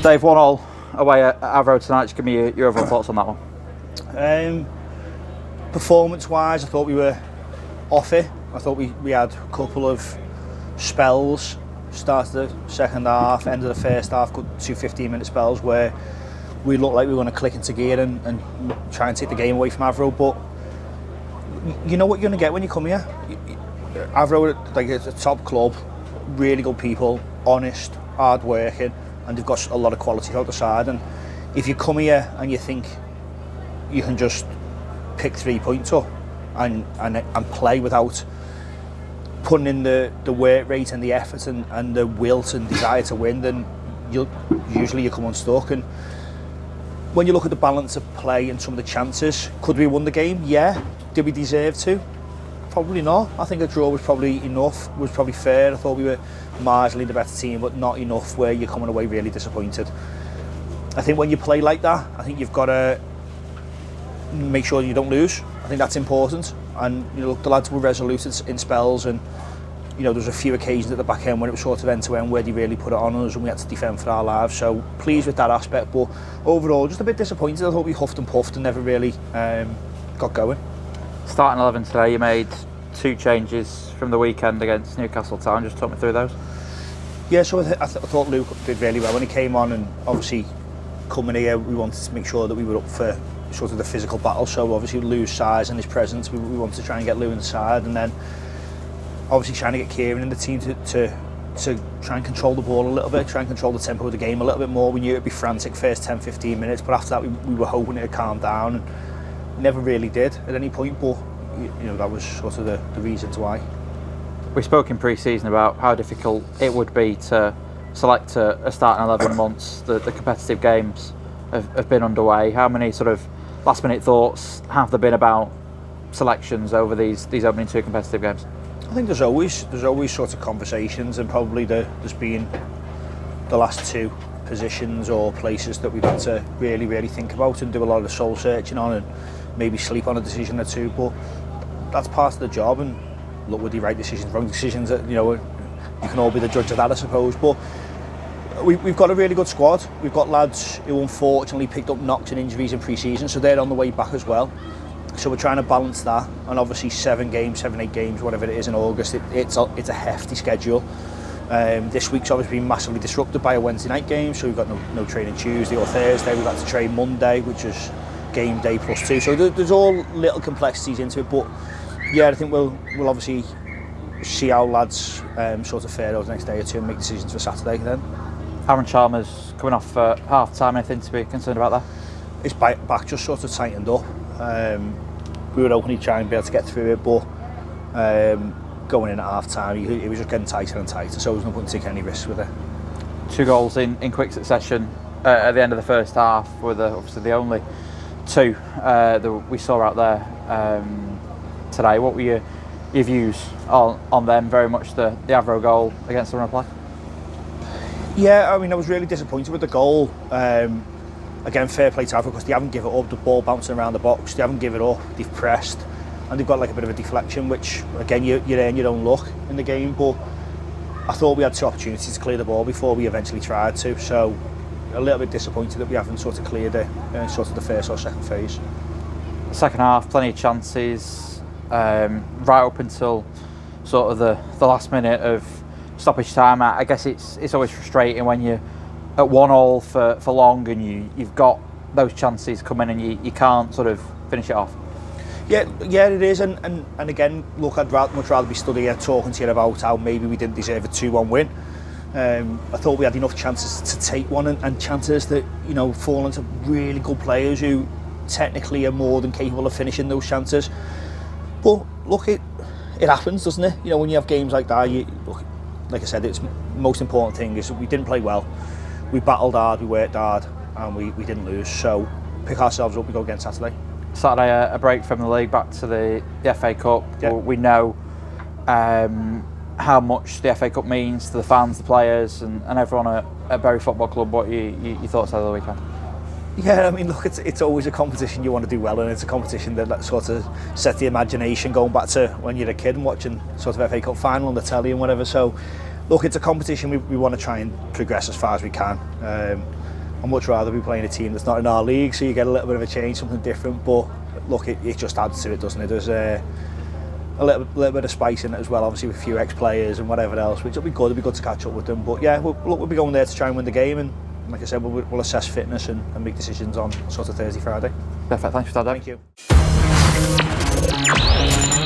Dave, 1-1 away at Avro tonight. Just give me your overall thoughts on that one. Performance-wise, I thought we were off it. I thought we had a couple of spells, start of the second half, end of the first half, good 2 15-minute spells where we looked like we were going to click into gear and try and take the game away from Avro. But you know what you're going to get when you come here. Avro, like, it's a top club, really good people, honest, hard working, and they've got a lot of quality out the side. And if you come here and you think you can just pick 3 points up and play without putting in the work rate and the effort and the will and desire to win, then you come unstuck. And when you look at the balance of play and some of the chances, could we have won the game? Yeah. Did we deserve to? Probably not. I think a draw was probably enough, was probably fair. I thought we were marginally the better team, but not enough where you're coming away really disappointed. I think when you play like that, I think you've got to make sure you don't lose. I think that's important. And look, the lads were resolute in spells, and there was a few occasions at the back end when it was sort of end to end where they really put it on us and we had to defend for our lives. So pleased with that aspect, but overall just a bit disappointed. I thought we huffed and puffed and never really got going. Starting 11 today, you made 2 changes from the weekend against Newcastle Town. Just talk me through those. Yeah, so I thought Luke did really well when he came on, and obviously coming here we wanted to make sure that we were up for sort of the physical battle. So obviously Lou's size and his presence, we wanted to try and get Lou inside, and then obviously trying to get Kieran in the team to try and control the ball a little bit, try and control the tempo of the game a little bit more. We knew it'd be frantic first 10-15 minutes, but after that we were hoping it'd calm down, and never really did at any point. But that was sort of the reasons why. We spoke in pre-season about how difficult it would be to select a starting 11 once the competitive games have been underway. How many sort of last minute thoughts have there been about selections over these opening 2 competitive games? I think there's always sort of conversations, and probably there's been the last 2 positions or places that we've had to really think about and do a lot of soul searching on, and maybe sleep on a decision or 2. But that's part of the job, and look, were the right decisions, wrong decisions, you can all be the judge of that, I suppose. But we've got a really good squad. We've got lads who unfortunately picked up knocks and injuries in pre-season, so they're on the way back as well. So we're trying to balance that, and obviously 7 games, 7-8 games, whatever it is in August, it's a hefty schedule. This week's obviously been massively disrupted by a Wednesday night game, so we've got no training Tuesday or Thursday. We've had to train Monday, which is game day +2. So there's all little complexities into it, but yeah, I think we'll obviously see how lads sort of fare over the next day or 2 and make decisions for Saturday then. Aaron Chalmers coming off half time, anything to be concerned about there? His back just sort of tightened up. We were hoping he'd try and be able to get through it, but going in at half time he was just getting tighter and tighter, so there was no point taking any risks with it. 2 goals in quick succession at the end of the first half were obviously the only 2 that we saw out there today. What were your views on them? Very much the Avro goal against the run of play? Yeah, I mean, I was really disappointed with the goal. Again, fair play to Avro because they haven't given it up. The ball bouncing around the box, they haven't given it up. They've pressed, and they've got like a bit of a deflection, which again you're in your own luck in the game. But I thought we had 2 opportunities to clear the ball before we eventually tried to. So a little bit disappointed that we haven't sort of cleared it sort of the first or second phase. Second half, plenty of chances, right up until sort of the last minute of stoppage time. I guess it's always frustrating when you're at 1-1 for long and you've got those chances coming and you can't sort of finish it off. Yeah, it is, and again, look, I'd much rather be stood here talking to you about how maybe we didn't deserve a 2-1 win. I thought we had enough chances to take one, and chances that fall into really good players who technically are more than capable of finishing those chances. But look, it happens, doesn't it? When you have games like that, look, like I said, it's most important thing is that we didn't play well. We battled hard, we worked hard, and we didn't lose. So pick ourselves up, we go again Saturday. Saturday, a break from the league, back to the FA Cup. Yeah. We know how much the FA Cup means to the fans, the players, and everyone at Bury Football Club. What your thoughts over the weekend? Yeah, I mean, look, it's always a competition you want to do well in. It's a competition that sort of sets the imagination going back to when you're a kid and watching sort of FA Cup final on the telly and whatever. So, look, it's a competition we want to try and progress as far as we can. I'd much rather be playing a team that's not in our league, so you get a little bit of a change, something different. But look, it just adds to it, doesn't it? There's a little bit of spice in it as well, obviously with a few ex-players and whatever else, which will be good. It'll be good to catch up with them. But yeah, we'll be going there to try and win the game, and like I said, we'll assess fitness and make decisions on sort of Thursday, Friday. Perfect. Thanks for that, Dave. Thank you.